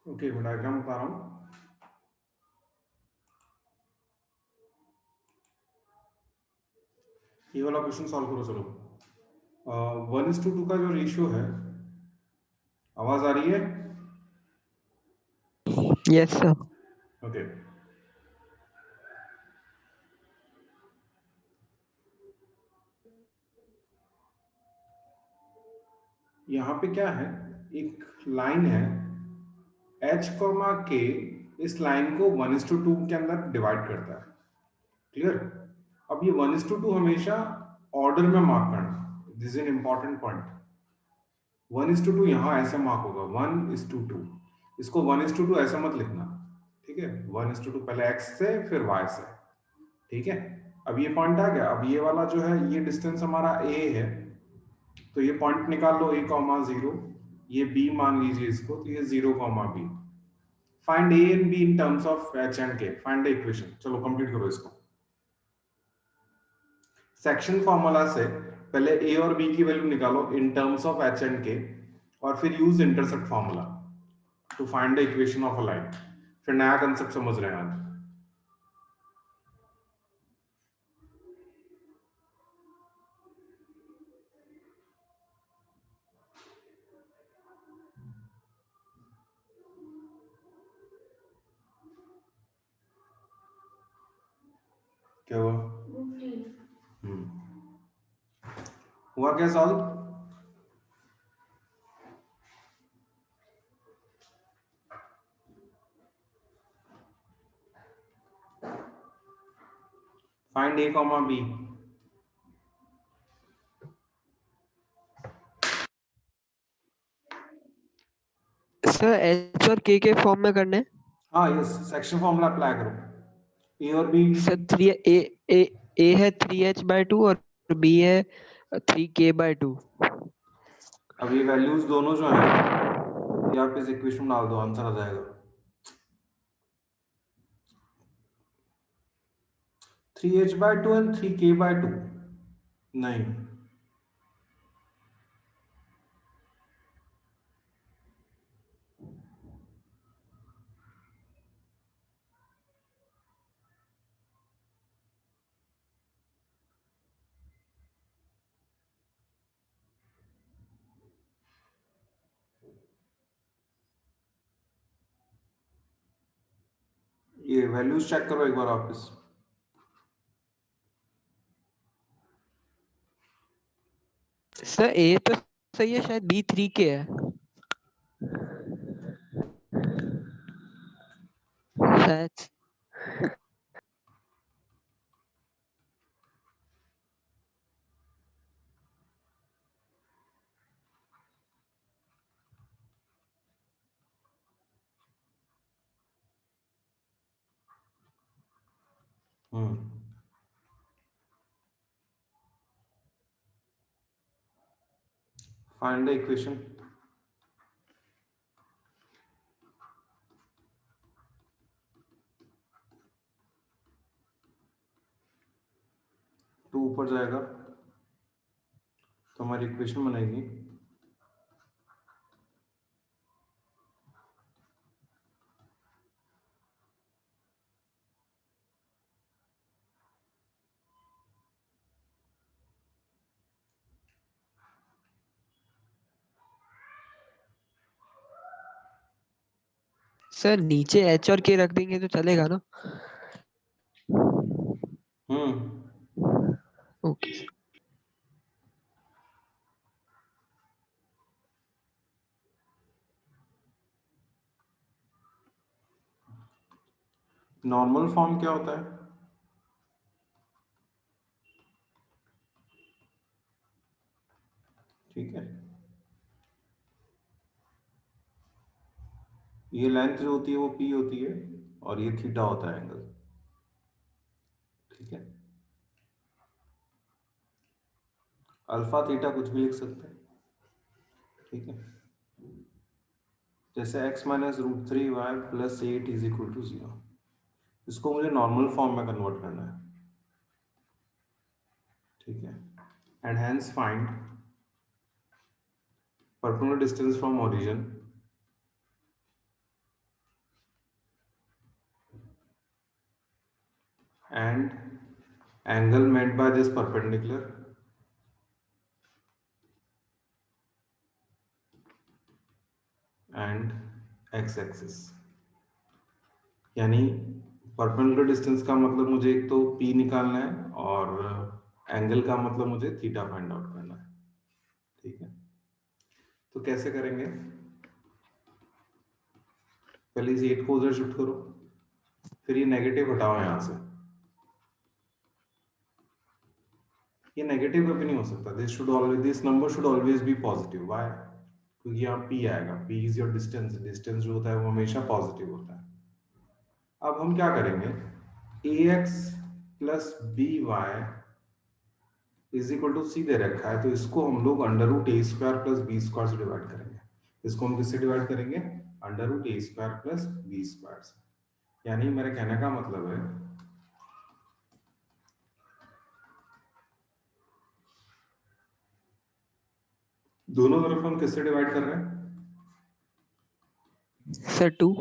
Okay, मैं diagram बता रहा हूँ। ये वाला क्वेश्चन सॉल्व करो। चलो, 1:2 का जो रेशियो है, आवाज आ रही है? Yes sir. ओके, यहाँ पे क्या है, एक लाइन है h कॉमा k, इस लाइन को 1:2 के अंदर डिवाइड करता है। क्लियर? अब ये 1:2 हमेशा ऑर्डर में मार्क करना, this is an important point. 1:2 यहाँ ऐसे मार्क होगा, 1:2। इसको 1:2 ऐसा मत लिखना, ठीक है? 1:2 पहले x से फिर y से, ठीक है? अब ये पॉइंट आ गया। अब ये वाला जो है, ये डिस्टेंस हमारा a है, तो ये पॉइंट निकाल लो, a कॉमा 0। ये b मान लीजिए इसको, तो ये 0 comma b। Find a and b in terms of h and k, find the equation. चलो कंप्लीट करो इसको। सेक्शन फॉर्मूला से पहले a और b की वैल्यू निकालो in terms of h and k, और फिर use intercept formula to find the equation of a line. फिर नया कंसेप्ट समझ रहे हैं आज। क्या हुआ? हुआ क्या solve? Find a comma b। Sir H और के फॉर्म में करने। हाँ यस, सेक्शन फॉर्मूला अप्लाई करो। a और b, सर थ्री ए है 3h/2 और बी है 3k/2। अब ये वैल्यूज दोनों जो हैं, ये आप इस इक्वेशन में डाल दो, आंसर आ जाएगा। 3h/2 and 3k/2। नहीं, ये वैल्यूज चेक करो एक बार वापस। सर ए तो सही है, शायद बी 3k है शायद। Find the equation. टू ऊपर जाएगा तो हमारी इक्वेशन बनेगी सर नीचे एच और के रख देंगे तो चलेगा ना? ओके। नॉर्मल फॉर्म क्या होता है? ठीक है, ये लेंथ जो होती है वो p होती है, और ये थीटा होता है एंगल। ठीक है, अल्फा थीटा कुछ भी लिख सकते हैं। ठीक है, जैसे x-√3y + 8 = 0। इसको मुझे नॉर्मल फॉर्म में कन्वर्ट करना है। ठीक है, and hence find perpendicular distance from origin and angle made by this perpendicular and x-axis। यानी परपेंडिकुलर डिस्टेंस का मतलब मुझे एक तो p निकालना है और एंगल का मतलब मुझे थीटा फाइंड आउट करना है। ठीक है, तो कैसे करेंगे? पहले इस 8 को उधर शिफ्ट करो, फिर ये नेगेटिव हटाओ यहाँ से। ये नेगेटिव कभी नहीं हो सकता, this number should always be positive. Why? क्योंकि यहाँ p आएगा, p is your distance, distance जो होता है वो हमेशा पॉजिटिव होता है। अब हम क्या करेंगे, ax plus B Y is equal to C दे रखा है, तो इसको हम लोग under root A square plus B square से डिवाइड करेंगे। इसको हम किससे डिवाइड करेंगे? Under root A square plus B square से। यानी मेरे कहने का मतलब है दोनों तरफ हम किससे डिवाइड कर रहे हैं? सर 2।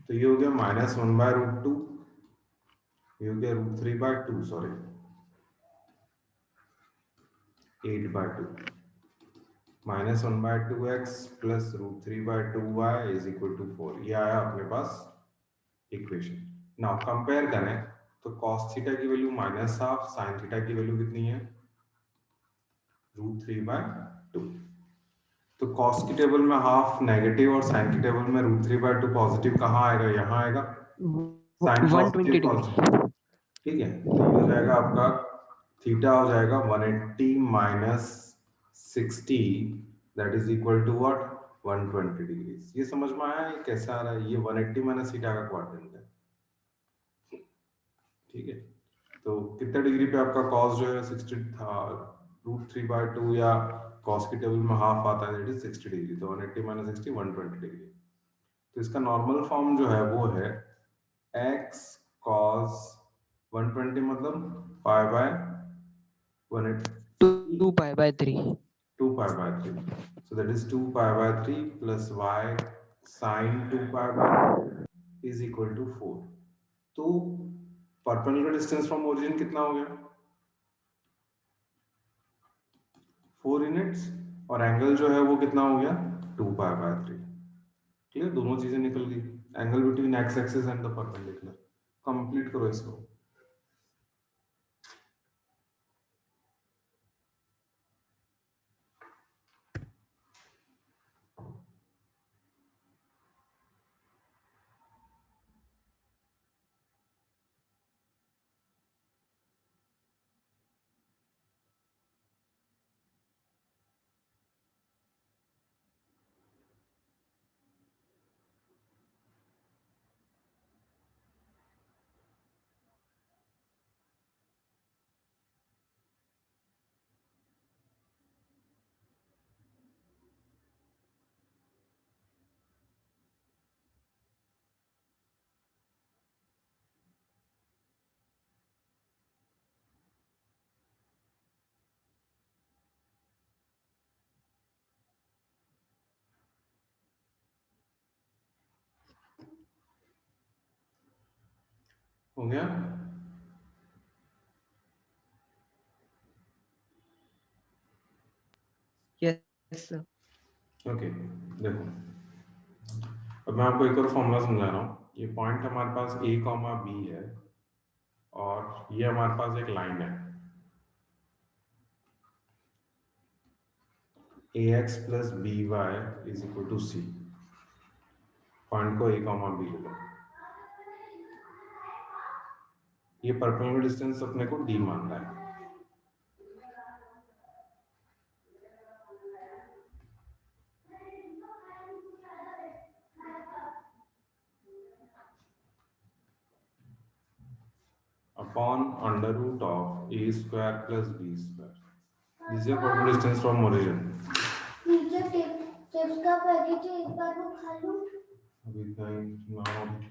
तो ये हो गया -1/√2, ये हो गया √3/2, sorry 8/2, -1/2x plus √3/2y is equal to 4। ये आया अपने पास इक्वेशन। नाउ कंपेयर करें तो cos थीटा की वैल्यू -हाफ, sin थीटा की वैल्यू कितनी है? √3/2। तो cos की टेबल में हाफ नेगेटिव और sin की टेबल में √3/2 पॉजिटिव। कहाँ आएगा? यहाँ आएगा। sin 120 positive degree. पॉजिटिव, ठीक है। तो ये हो जाएगा आपका थीटा हो जाएगा 180 minus 60, that is equal to what? 120 degrees. ये समझ में आया ये कैसे आ रहा है? ये 180 माइनस थीटा का क्वाड्रेंट है, ठीक है। तो कितने डिग्री पे आपका कॉस जो है 60 था, √3/2, या कॉस की टेबल में हाफ आता है, दैट इज 60 डिग्री। तो 180 माइनस 60 120 डिग्री। तो इसका नॉर्मल फॉर्म जो है वो है x cos 120 मतलब pi by 180, 2 pi by 3। 2 pi by 3, so that is 2 pi by 3 plus y sin 2 pi by 3 is equal to 4। तो परपेंडिकुलर डिस्टेंस फ्रॉम ओरिजिन कितना हो गया? 4 यूनिट्स, और एंगल जो है वो कितना हो गया? 2 पाई बाय 3। क्लियर? दोनों चीजें निकल गई। Angle between x axis and the perpendicular. Complete करो इसको। हो गया? Yes sir. ओके, देखो अब मैं आपको एक और फॉर्मूला समझा रहा हूँ। ये पॉइंट हमारे पास ए कॉमा बी है, और ये हमारे पास एक लाइन है A x plus B Y is equal to C. Point को ए कॉमा बी ले लो। ये परपेंडिकुलर डिस्टेंस अपने को डी मान रहा है। Upon under root of a square plus B square. This is perpendicular distance from origin. नीचे chips का पैकेट है, एक बार वो खा लूं। अभी नहीं ना।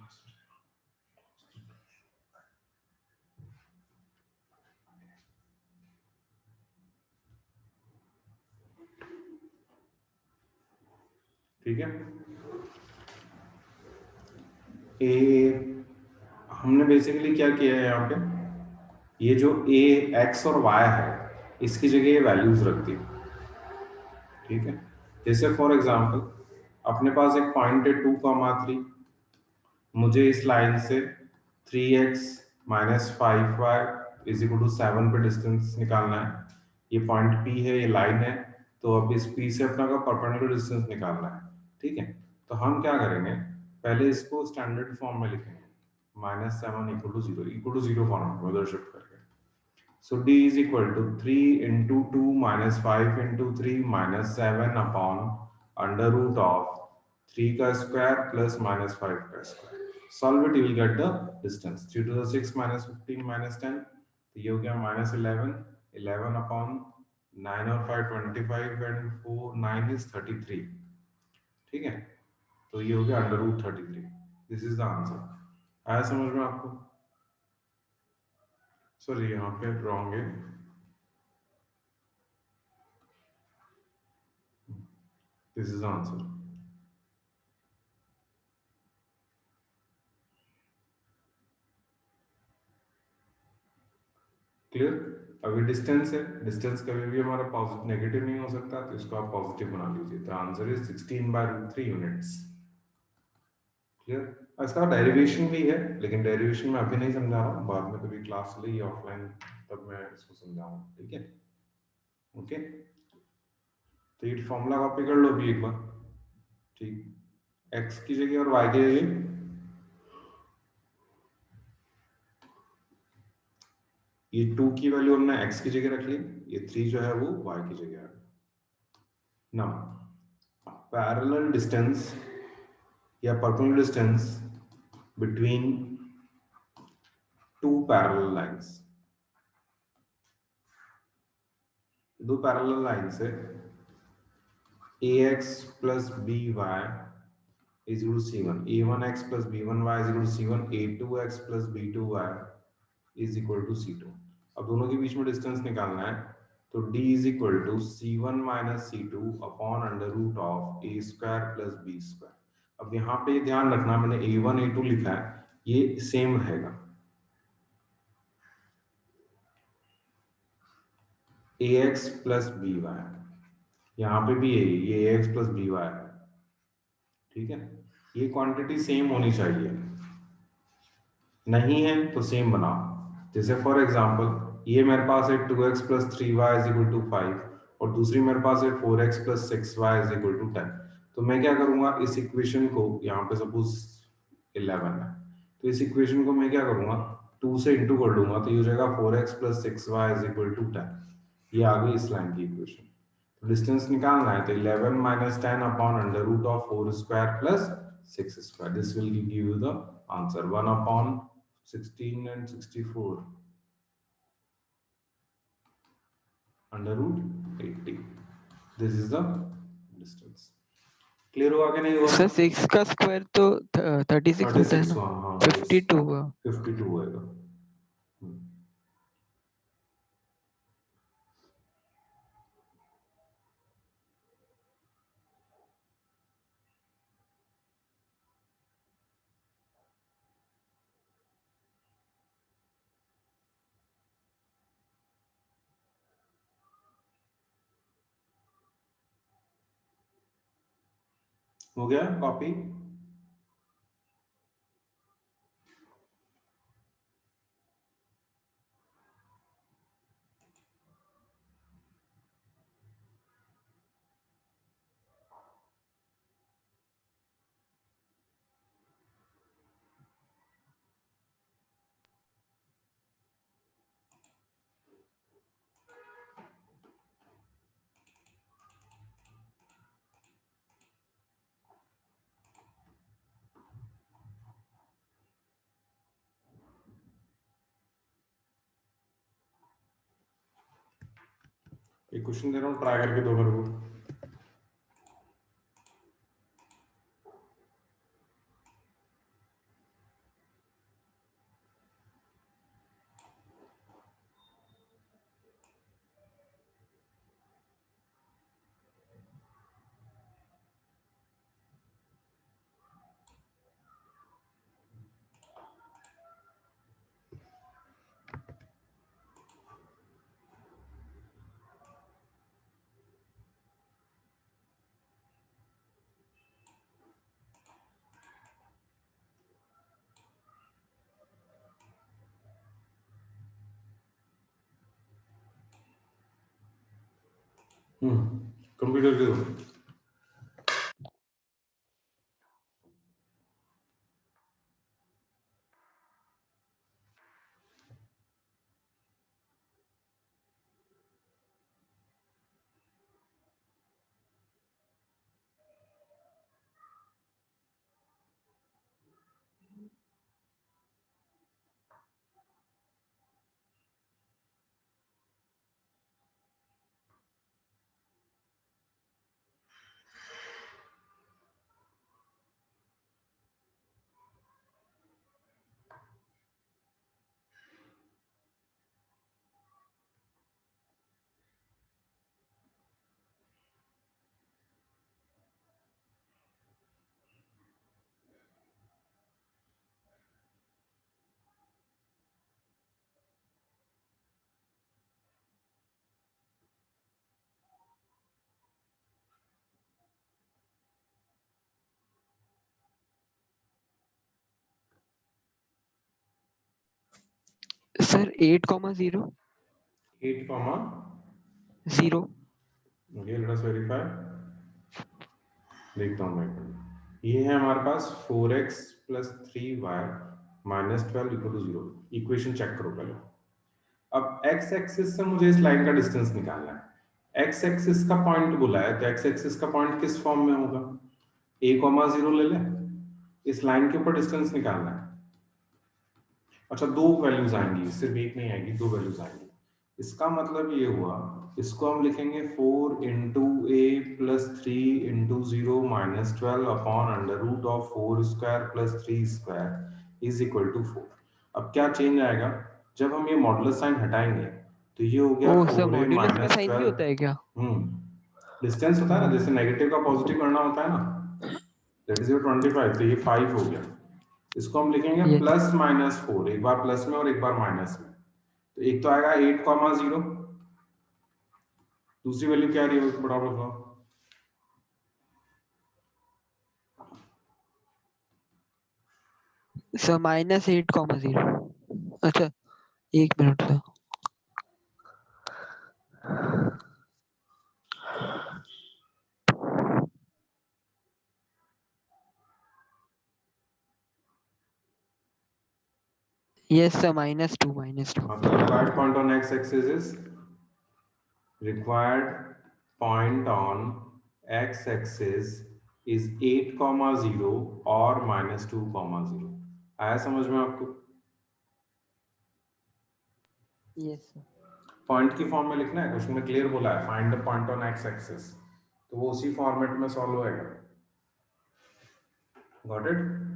ठीक है, ए, हमने बेसिकली क्या किया है यहाँ पे, ये जो ए एक्स और वाई है इसकी जगह ये वैल्यूज रख दी। ठीक है, जैसे फॉर एग्जांपल अपने पास एक पॉइंट है 2,3, मुझे इस लाइन से 3x minus 5y is equal to 7 पे डिस्टेंस निकालना है। ये पॉइंट P है, ये लाइन है, तो अब इस P से अपना का परपेंडिकुलर डिस्टेंस निकालना है। ठीक है, तो हम क्या करेंगे, पहले इसको स्टैंडर्ड फॉर्म में लिखेंगे, -7 इक्वल टू जीरो फॉर्म में उधर शिफ्ट करके। So D is equal to 3 into 2 minus 5 into 3 minus 7 upon under root of 3 का square plus minus 5 का square. Solve it, you will get the distance. 3 to the 6 minus 15 minus 10. तो ये हो गया minus 11. 11 upon 9 और 5 25 and 4 9 is 33. ठीक है, तो ये हो गया under root 33. This is the answer. आया समझ में आपको? सॉरी यहाँ पे रॉन्ग है, दिस इज आंसर। क्लियर? अभी डिस्टेंस है, डिस्टेंस कभी भी हमारा पॉजिटिव नेगेटिव नहीं हो सकता, तो इसको आप पॉजिटिव बना लीजिए। The answer is 16/√3 units. Clear? इसका डेरिवेशन भी है, लेकिन डेरिवेशन में अभी नहीं समझा रहा हूँ, बाद में कभी क्लास चलेगी ऑफलाइन तब मैं इसको समझाऊंगा। ठीक है, ओके, तो ये फॉर्मूला कॉपी कर लो अभी एक बार। ठीक, एक्स की जगह और वाई की जगह ये 2 की वैल्यू हमने एक्स की जगह रख ली, ये 3 जो है वो वाई की जगह है। नाउ पैरेलल डिस्टेंस या perpendicular distance between two parallel lines, दो पैरेलल लाइन से ax plus by is equal to c1, a1x plus b1y is equal to c1, a2x plus b2y is equal to c2। अब दोनों के बीच में distance निकालना है, तो d is equal to c1 minus c2 upon under root of a square plus b square. अब यहाँ पे ध्यान रखना, मैंने a1 a2 लिखा है, ये सेम रहेगा, ax प्लस by, यहाँ पे भी ये ax प्लस by है। ठीक है, ये क्वांटिटी सेम होनी चाहिए, नहीं है तो सेम बनाओ। जैसे फॉर एग्जांपल ये मेरे पास है 2x plus 3y is equal to 5 और दूसरी मेरे पास है 4x plus 6y is equal to 10। तो मैं क्या करूंगा, इस इक्वेशन को यहाँ पे सपोज 11 है, तो इस इक्वेशन को मैं क्या करूंगा, 2 से इंटू कर दूंगा, तो ये हो जाएगा 4x plus 6y is equal to 10। ये आ गई इस लाइन की इक्वेशन। तो डिस्टेंस निकालना है, तो 11 minus 10 upon under root of 4 square plus 6 square, this will give you the answer 1 upon 16 and 64 under root 80. This is the distance. Clear हुआ कि नहीं हुआ? सर 6 का स्क्वायर तो 36 होता है 36 ना, हाँ, 52 हुआ। 52 होएगा। हो गया कॉपी? एक क्वेश्चन दे रहा हूँ, ट्राई करके दो मेरे को। कंप्यूटर के दो। Sir 8,0 8 comma 0। Okay, let us verify. देखता हूँ मैं, ये है हमारे पास 4x plus 3y minus 12 = 0। Equation check करो पहले। अब x एक्सिस से मुझे इस लाइन का डिस्टेंस निकालना है। x एक्सिस का पॉइंट बोला है, तो x एक्सिस का पॉइंट किस फॉर्म में होगा? a,0 ले ले, इस लाइन के ऊपर डिस्टेंस निकालना है। अच्छा, दो वैल्यूज आएंगी, सिर्फ एक नहीं आएगी, दो वैल्यूज आएंगी। इसका मतलब ये हुआ, इसको हम लिखेंगे 4 into a plus 3 into 0 minus 12 upon under root of 4 square plus 3 square is equal to 4। अब क्या चेंज आएगा? जब हम ये मॉडुलस साइन हटाएंगे तो ये हो गया ओ सर, 4a मॉड्यूलस का माइनस साइन भी होता है क्या? 12। डिस्टेंस होता है ना, जैसे नेगेटिव का पॉजिटिव करना होता है ना, दैट इज 25, तो ये 5 हो गया। इसको हम लिखेंगे यस। प्लस माइनस 4, एक बार प्लस में और एक बार माइनस में। तो एक तो आएगा 8,0, दूसरी वैल्यू क्या आ रही है उसको बराबर बताओ। सर -8,0। अच्छा, 1 मिनट सर। Yes sir, -2 -2। हाँ, तो required point on x axis is, required point on x axis is 8,0 और -2,0। आया समझ में आपको? Yes sir. पॉइंट की फॉर्म में लिखना है, क्वेश्चन में क्लियर बोला है find the point on x axis, तो वो उसी फॉर्मेट में सॉल्व होएगा। Got it?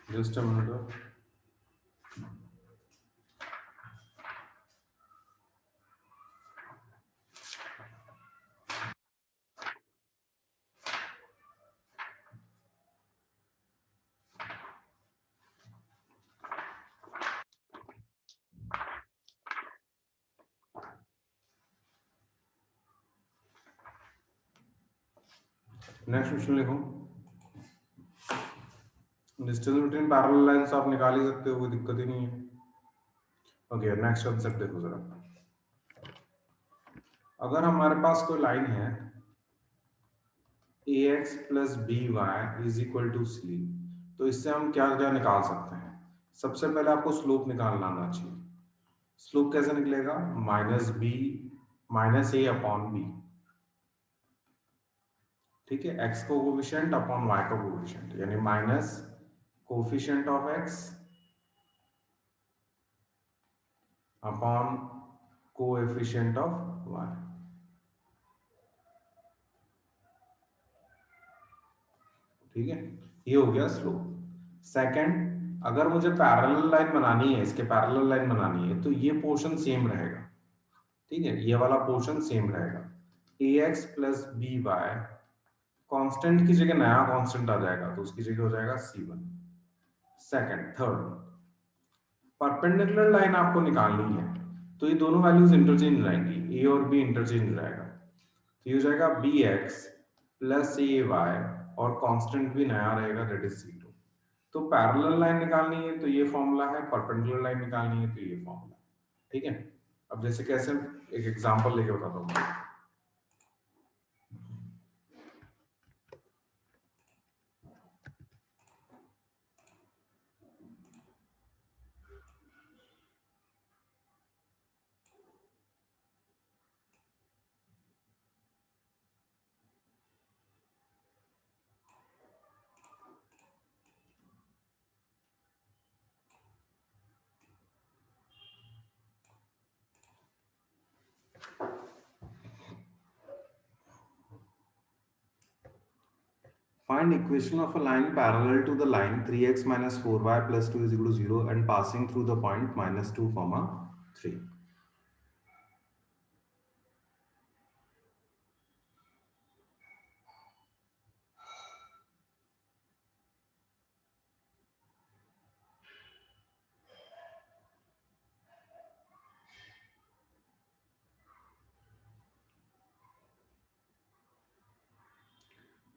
Just a minute. Next question लिखो। डिस्टेंस बिटवीन पैरेलल लाइंस आप निकाल ही सकते हो, कोई दिक्कत ही नहीं है। ओके, नेक्स्ट कंसेप्ट देखो जरा। अगर हमारे पास कोई लाइन है ax plus B Y is equal to C, तो इससे हम क्या क्या निकाल सकते हैं? सबसे पहले आपको स्लोप निकालना आना चाहिए। स्लोप कैसे निकलेगा? Minus B minus A upon B. ठीक है, x को कोफिशिएंट अपॉन y का कोफिशिएंट, यानी minus coefficient of x upon coefficient of y। ठीक है, ये हो गया स्लोप। सेकंड, अगर मुझे पैरेलल लाइन बनानी है, इसके पैरेलल लाइन बनानी है, तो ये पोर्शन सेम रहेगा। ठीक है, ये वाला पोर्शन सेम रहेगा। A x plus B Y, constant की जगह नया कॉन्स्टेंट आ जाएगा, तो उसकी जगह हो जाएगा C1। Second, third, perpendicular line आपको निकालनी है, तो ये दोनों वैल्यूज इंटरचेंज रहेंगी, ए और बी इंटरचेंज रहेगा, तो ये हो जाएगा बी एक्स प्लस ए वाई, और कांस्टेंट भी नया रहेगा, दैट इज C2। तो पैरेलल लाइन निकालनी है तो ये फॉर्मूला है, परपेंडिकुलर लाइन निकालनी है तो ये फॉर्मूला है। ठीक है, अब जैसे कैसे, एक एग्जांपल लेके बताता हूँ। Find equation of a line parallel to the line 3x minus 4y plus 2 is equal to 0 and passing through the point minus 2 comma 3।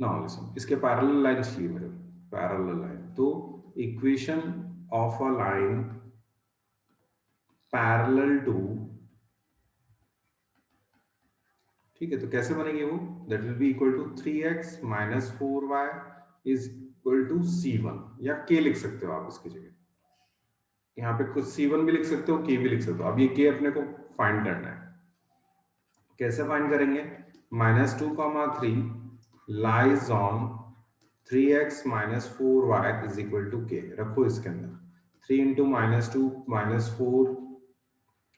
Now listen, इसके पैरेलल लाइन चाहिए मेरे को, पैरेलल लाइन, तो equation of a line parallel to, ठीक है, तो कैसे बनेगी वो, that will be equal to 3x minus 4y is equal to C1, या k लिख सकते हो आप इसकी जगह, यहाँ पे कुछ C1 भी लिख सकते हो, k भी लिख सकते हो। अब ये k अपने को फाइंड करना है, कैसे फाइंड करेंगे, minus 2 3 lies on 3x minus 4y is equal to k, रखो इसके अंदर, 3 into minus 2 minus 4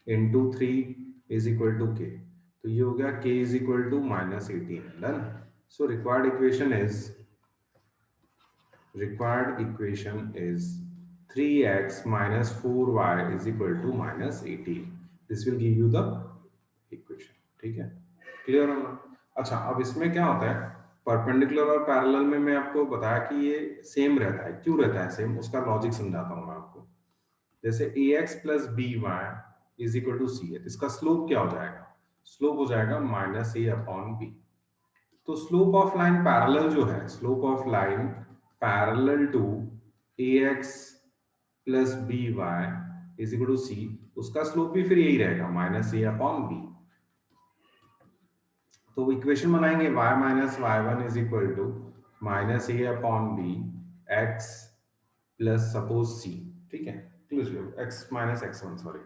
into 3 is equal to k, तो ये हो गया k is equal to minus 18। Done. So required equation is 3x minus 4y is equal to minus 18। this will give you the equation। ठीक है, clear होगा। अच्छा, अब इसमें क्या होता है, परपेंडिकुलर और पैरेलल में मैं आपको बताया कि ये सेम रहता है, क्यों रहता है सेम, उसका लॉजिक समझाता हूं मैं आपको। जैसे A x plus B Y is equal to C है, इसका स्लोप क्या हो जाएगा, स्लोप हो जाएगा माइनस ए अपॉन बी। तो स्लोप ऑफ लाइन पैरेलल जो है, slope of line parallel to A x plus B Y is equal to C, उसका स्लोप भी फिर यही रहेगा, माइनस ए अपॉन बी। तो इक्वेशन बनाएंगे y minus Y one is equal to minus A upon B x plus suppose c. ठीक है, x minus x one, sorry.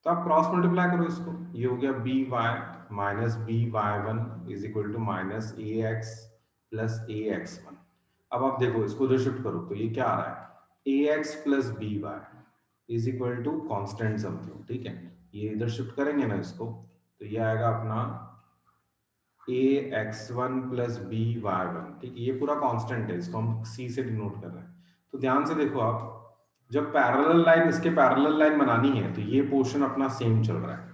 तो आप क्रॉस मल्टीप्लाई करो इसको, ये हो गया b y minus b Y one is equal to minus a x plus a x one. अब आप देखो इसको इधर शिफ्ट करो, तो ये क्या आ रहा है, A x plus B Y is equal to constant something. ठीक है, ये इधर शिफ्ट करेंगे ना इसको, तो ये आएगा अपना A x one plus B Y one. ठीक है, ये पूरा कांस्टेंट है, इसको हम सी से डिनोट कर रहे हैं। तो ध्यान से देखो आप, जब पैरेलल लाइन, इसके पैरेलल लाइन बनानी है, तो ये पोर्शन अपना सेम चल रहा है।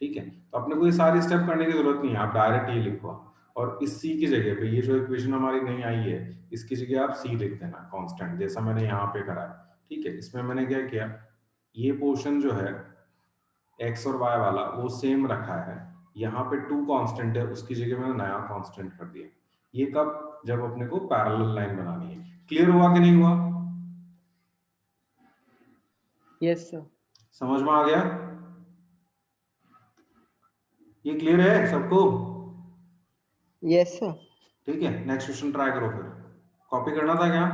ठीक है, तो अपने को ये सारी स्टेप करने की जरूरत नहीं है, आप डायरेक्ट ये लिखो, और इस सी की जगह पे ये जो इक्वेशन हमारी नहीं आई है, इसकी जगह आप सी लिख देना कांस्टेंट, जैसा मैंने यहाँ पे करा है। ठीक है, इसमें मैंने क्या किया, ये पोर्शन जो है एक्स और वाई वाला वो सेम रखा है, यहाँ पे टू कांस्टेंट है, उसकी जगह मैंने नया कांस्टेंट कर दिया। ये कब, जब अपने को पैरेलल लाइन बनानी है। क्लियर हुआ कि नहीं हुआ, यस सर। समझ में आ गया, ये क्लियर है सबको। Yes sir. ठीक है, नेक्स्ट क्वेश्चन ट्राई करो, फिर कॉपी करना था क्या,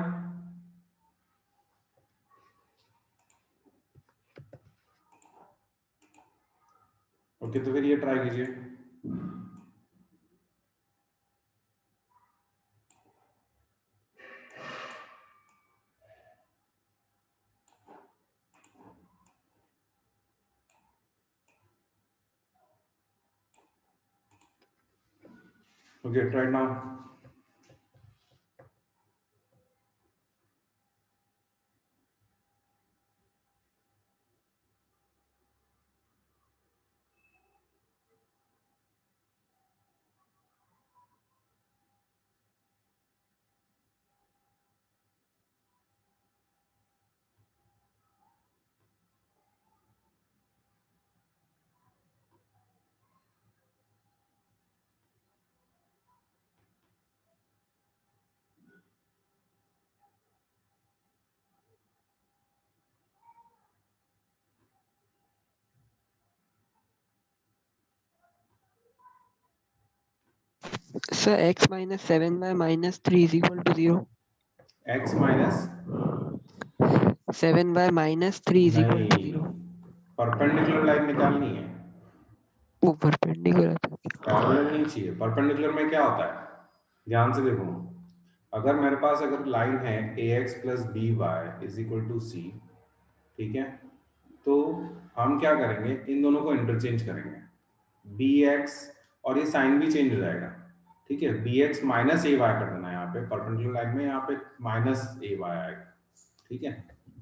ओके, तो फिर ये ट्राई कीजिए। Okay, try now. Sir, x minus 7y minus 3 is equal to 0. X minus 7y minus 3 is equal to नहीं, 0. परपेंडिकुलर लाइन निकालनी है, वो परपेंडिकुलर था। पैरेलल नहीं चाहिए। परपेंडिकुलर में क्या होता है, ध्यान से देखो, अगर मेरे पास अगर लाइन है A x plus B Y is equal to C, ठीक है, तो हम क्या करेंगे, इन दोनों को इंटरचेंज करेंगे, बी एक्स, और ये साइन भी चेंज हो जाएगा, ठीक है, B x minus a Y कर देना, यहाँ पे परपेंडिकुलर लाइन में यहाँ पे माइनस ए वाई आएगा, ठीक है,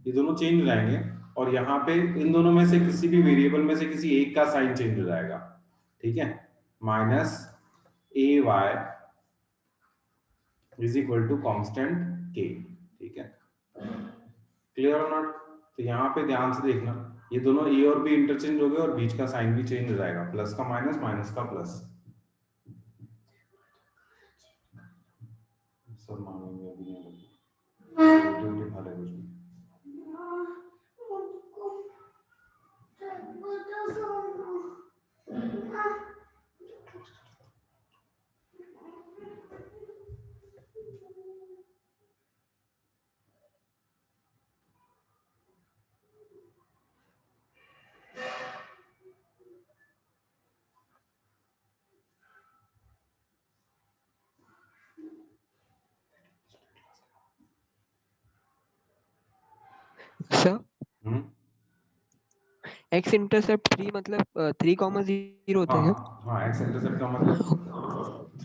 ये दोनों चेंज हो जाएंगे, और यहाँ पे इन दोनों में से किसी भी वेरिएबल में से किसी एक का साइन चेंज हो जाएगा, ठीक है, minus a y is equal to constant k, ठीक है, क्लियर और नॉट। तो यहाँ पे ध्यान से देखना, ये दोनों ए और बी इंटरचेंज हो गए और बीच का साइन भी चेंज हो जाएगा, प्लस का माइनस, माइनस का प्लस, सब मांगेंगे अभी नहीं, रोटी वोटी खा ले कुछ भी। सर, हम्म, x इंटरसेप्ट 3 मतलब 3,0 होता है क्या? हाँ हाँ, एक्स इंटरसेप्ट का मतलब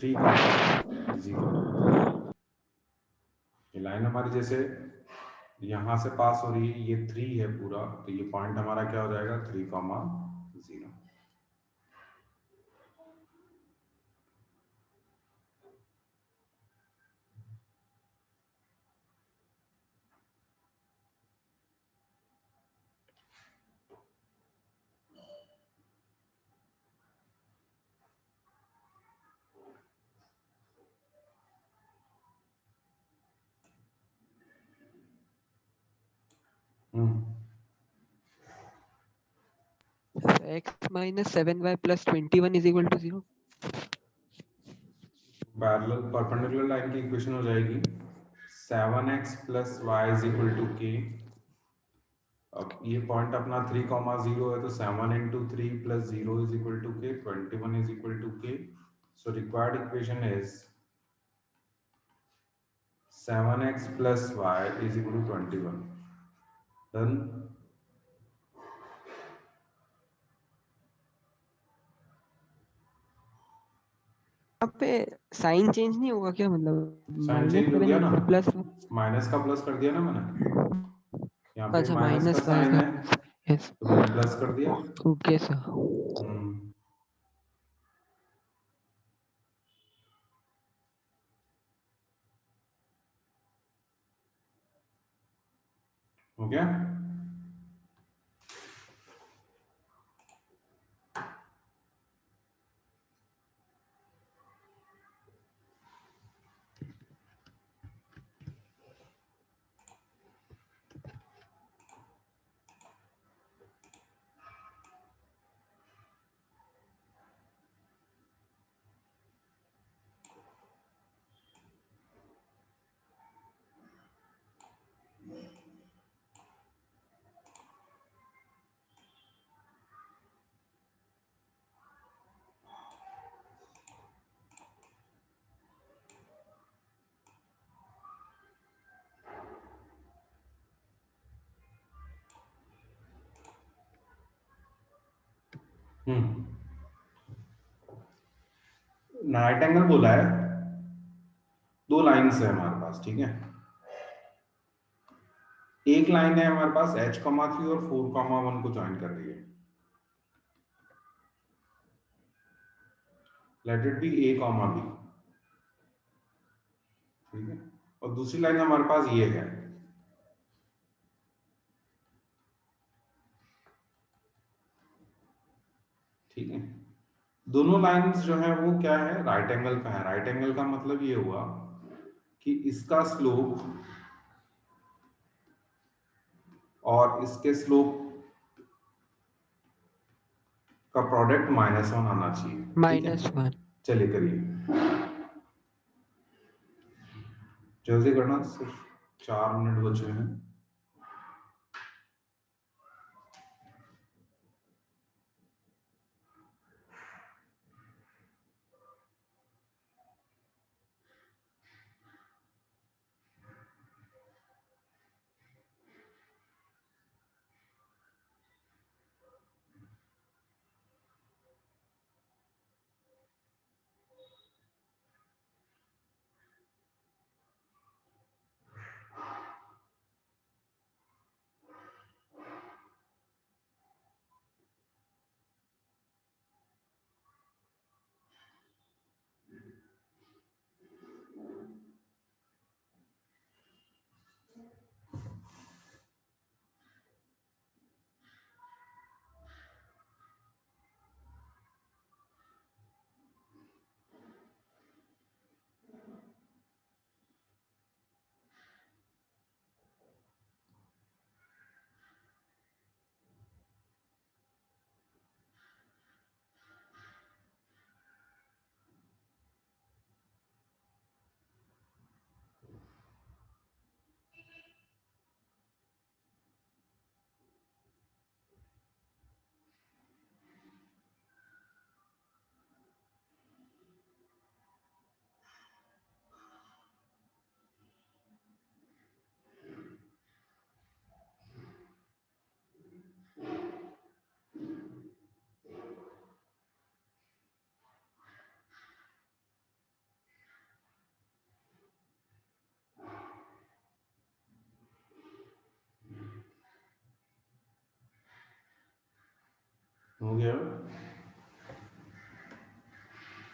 3,0, ये लाइन हमारी जैसे यहाँ से पास हो रही है, ये 3 है पूरा, तो ये पॉइंट हमारा क्या हो जाएगा, 3,0। Hmm, x minus 7y plus 21 is equal to 0. Parallel perpendicular line की इक्वेशन हो जाएगी 7x plus y is equal to k, अब ये पॉइंट अपना 3,0 है, तो 7 × 3 प्लस 0 इज इक्वल टू के, 21 is equal to k, so required equation is 7x plus y is equal to 21, done. यहाँ पे साइन चेंज नहीं होगा क्या, मतलब साइन माइनस चेंज हो 7 गया है ना, फिर प्लस? माइनस का प्लस कर दिया ना मैंने, यहाँ पे अच्छा, माइनस का माइनस वाई साइन का। है यस। तो मैंने प्लस कर दिया। Okay sir. हम्म, हो गया। राइट एंगल बोला है, दो लाइंस है हमारे पास, ठीक है। एक लाइन है हमारे पास h,3 और 4,1 को ज्वाइन कर रही है। लेट इट बी a,b, ठीक है। और दूसरी लाइन हमारे पास ये है, ठीक है। दोनों लाइंस जो है वो क्या है, राइट एंगल पे है। राइट एंगल का मतलब ये हुआ कि इसका स्लोप और इसके स्लोप का प्रोडक्ट -1 आना चाहिए, ठीक है। -1। चलिए करिए, जल्दी करना, सिर्फ 4 मिनट बचे हैं। हो गया?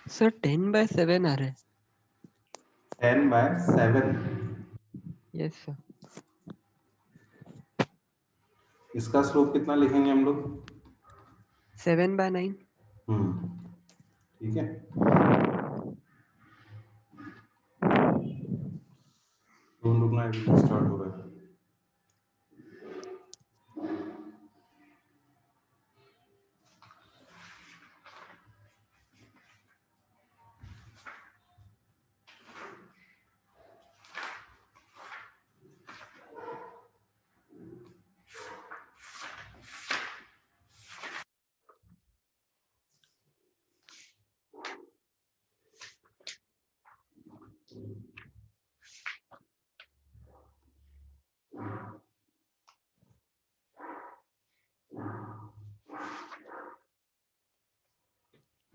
सर 10/7 आ रहा है। 10/7? Yes sir. इसका स्लोप कितना लिखेंगे हम लोग? 7/9। ठीक है। डोंट रुकना, एडिटिंग स्टार्ट हो रहा है।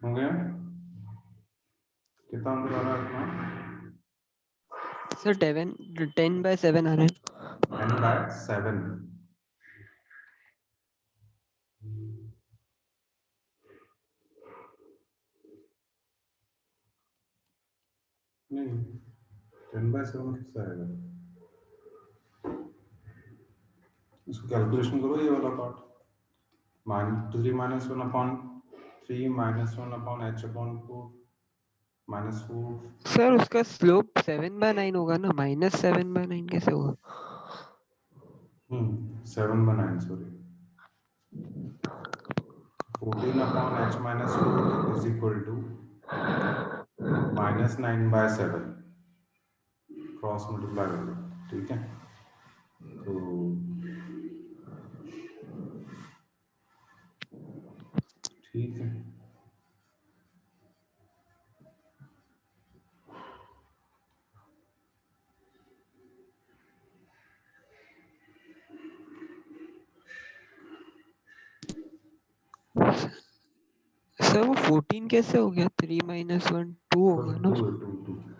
हो गया? कितना अंदर आ रहा है अपना? सर 10/7 आ रहा है। 10/7? नहीं, 10/7 किससे आएगा? इसको कैलकुलेशन करो, ये वाला पार्ट। -3 -1/3 -1/h/4 -4। सर उसका स्लोप 7/9 होगा ना, -7/9 कैसे होगा? 7/9, sorry. 14/h-2 is equal to -9/7, cross multiply कर लो, ठीक है। तो ठीक है, सर वो 14 कैसे हो गया? 3 - 1 2 होगा ना टू है, उसमें। Two to.